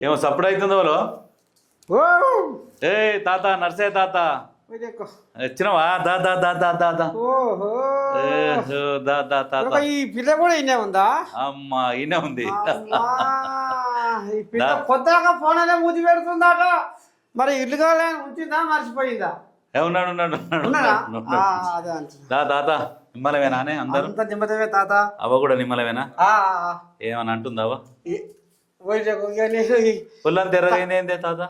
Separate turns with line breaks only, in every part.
ఏమో సప్పుడు అవుతుందో వాళ్ళు.
ఓ
ఏ తాత నర్సే తాత
పోయిదెక్కో.
వచ్చినవా? దా దా దా దా దా దా.
ఓహో
ఏహో, దా దా తాత.
ఒక ఈ పిల్ల కూడా ఇన్నే ఉందా?
అమ్మా ఈయన ఉంది.
అమ్మా, ఈ పిల్ల కొత్తగా ఫోన్ అనే మూతి పెడుతుందాట. మరి ఇల్లు కావాలని ఉంచిందా మర్చిపోయిందా?
ఉన్నాడు ఉన్నాడు
ఉన్నాడా?
ఉన్నాడు.
అదే అంటున్నా.
దా తాత నిమ్మలమేనానే అందరు?
అంత నిమ్మతమే తాత.
అవ్వ కూడా నిమ్మలమేనా?
ఆ,
ఏమని అంటుందావా?
పోయిదెక్కో. ఇక నేను
పుల్లని తెరగైంది ఏందే తాత?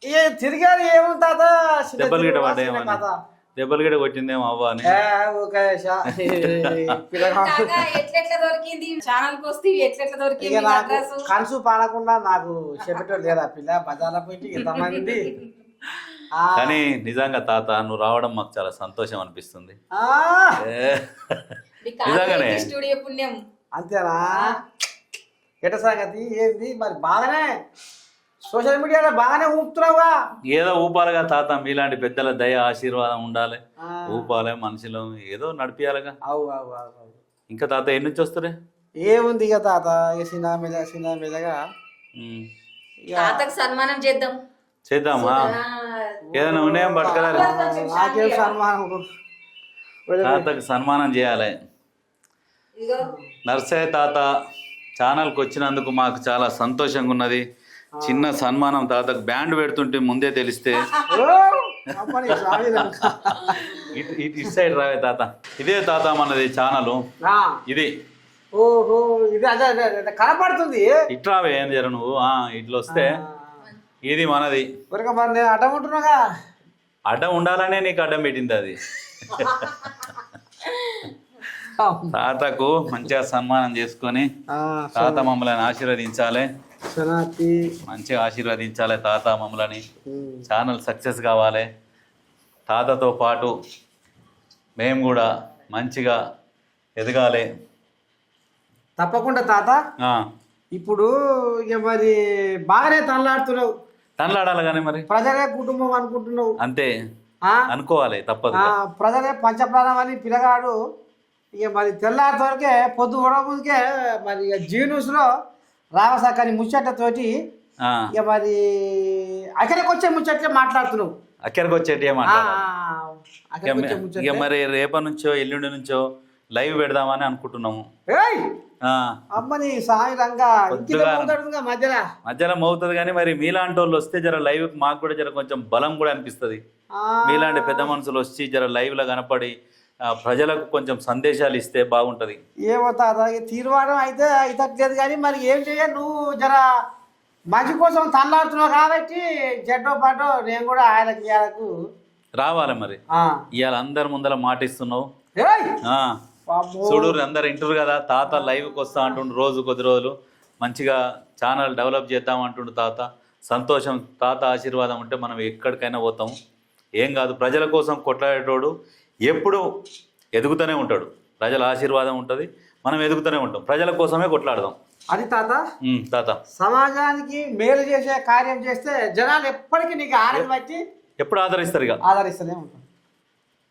ఏ తిరిగారు ఏమో తాత. చిన్న
దెబ్బలు గిట్ట
తిరుగుడు
పడ్డాయేమో
చిన్న తాత.
దెబ్బలు గిట్ట కొట్టిందేమో అవ్వ అని.
ఓకే పిల్లగాడు.
ఎట్లెట్లా దొరికింది ఛానల్ కి వస్తే ఎట్లెట్లా
ఇక
దొరికింది
నాకు
అడ్రస్?
కనుసు పాడకుండా నాకు చెప్పేటోళ్ళు లేదా పిల్ల బజార్లో పోయి ఇంతమంది.
కానీ నిజంగా తాత నువ్వు రావడం మాకు చాలా సంతోషం అనిపిస్తుంది. ఏ, నిజంగానే.
స్టూడియో పుణ్యం.
అంతేనా? ఎట సంగతి ఏంది మరి? బాగానే సోషల్ మీడియాలో బాగానే ఊపుతున్నావుగా.
ఏదో ఊపాలిగా తాత, మీలాంటి పెద్దల దయ ఆశీర్వాదం ఉండాలి. ఊపాలి మనుషులు, ఏదో నడిపియాలిగా.
అవు అవు అవు అవు.
ఇంకా తాత ఎన్ని నుంచి వస్తురే?
ఏముంది ఇక తాత, ఇక చిన్న మీదగా ఇక
తాతకు సన్మానం చేద్దాం.
చేద్దామా? ఏదైనా ఉన్నాయం పట్టుకెళ్ళాలి.
నాకేం సన్మానం.
తాతకు సన్మానం చేయాలి.
ఇగో
నర్సయ్య తాత ఛానల్కి వచ్చినందుకు మాకు చాలా సంతోషంగా ఉన్నది. చిన్న సన్మానం తాతకు. బ్యాండ్ పెడుతుంటే ముందే తెలిస్తే. ఇటు సైడ్ రావే తాత. ఇదే తాత మనది ఛానల్. ఇది
ఓహో, ఇది అదే అదే అదే కనపడుతుంది.
ఇటు రావే ఏం జర నువ్వు. ఇట్లా వస్తే ఇది మనది.
ఊరిక మరి నేను అడ్డం ఉంటున్నాగా.
అడ్డం ఉండాలనే నీకు అడ్డం పెట్టింది అది. తాతకు మంచిగా సన్మానం చేసుకొని తాత మమ్మల్ని ఆశీర్వదించాలి. మంచిగా ఆశీర్వదించాలి తాత మమ్మల్ని. ఛానల్ సక్సెస్ కావాలి. తాతతో పాటు మేము కూడా మంచిగా ఎదగాలి.
తప్పకుండా తాత. ఇప్పుడు ఇక మరి బాగానే తనలాడుతున్నావు.
తనలాడాలి కానీ మరి
ప్రజలే కుటుంబం అనుకుంటున్నావు.
అంతే అనుకోవాలి, తప్పదు.
ప్రజలే పంచప్రాణం అని పిల్లగాడు. ఇక మరి తెల్లారితోకే పొద్దు ఉడకముందుకే మరి ఇక జీ న్యూస్లో రామసాకని ముచ్చట్లతోటి ఇక మరి అక్కడికి వచ్చే ముచ్చట్లే మాట్లాడుతున్నావు.
అక్కడికి వచ్చేటి ఇక మరి రేపటి నుంచో ఎల్లుండి నుంచో లైవ్ పెడదామని అనుకుంటున్నాము.
అమ్మని సాయంత్రంగా
మధ్యలో మోగుతుంది. కానీ మరి మీలాంటి వాళ్ళు వస్తే జర లైవ్ మాకు కూడా జర కొంచెం బలం కూడా అనిపిస్తుంది. మీలాంటి పెద్ద మనుషులు వచ్చి జర లైవ్ లో కనపడి ప్రజలకు కొంచెం సందేశాలు ఇస్తే బాగుంటది.
ఏమో తాత తీర్మానం అయితే అయితట్లేదు కానీ మరి ఏం చెయ్యాలి. నువ్వు జర మంచి కోసం తల్లాడుతున్నావు కాబట్టి జడ్డో పాటో నేను కూడా ఆయనకు
రావాలి. మరి ఇవాళ అందరి ముందర మాటిస్తున్నావు. చూడు అందరు వింటారు కదా. తాత లైవ్కి వస్తా అంటుండు రోజు కొద్ది రోజులు. మంచిగా ఛానల్ డెవలప్ చేద్దాం అంటుండు తాత. సంతోషం. తాత ఆశీర్వాదం ఉంటే మనం ఎక్కడికైనా పోతాం. ఏం కాదు, ప్రజల కోసం కొట్లాడేటోడు ఎప్పుడు ఎదుగుతూనే ఉంటాడు. ప్రజల ఆశీర్వాదం ఉంటుంది, మనం ఎదుగుతూనే ఉంటాం. ప్రజల కోసమే కొట్లాడదాం.
అది తాత.
తాత
సమాజానికి మేలు చేసే కార్యం చేస్తే జనాలు ఎప్పటికీ నీకు ఆనందం వచ్చి
ఎప్పుడు ఆదరిస్తారు. ఇక
ఆదరిస్తూనే ఉంటాం.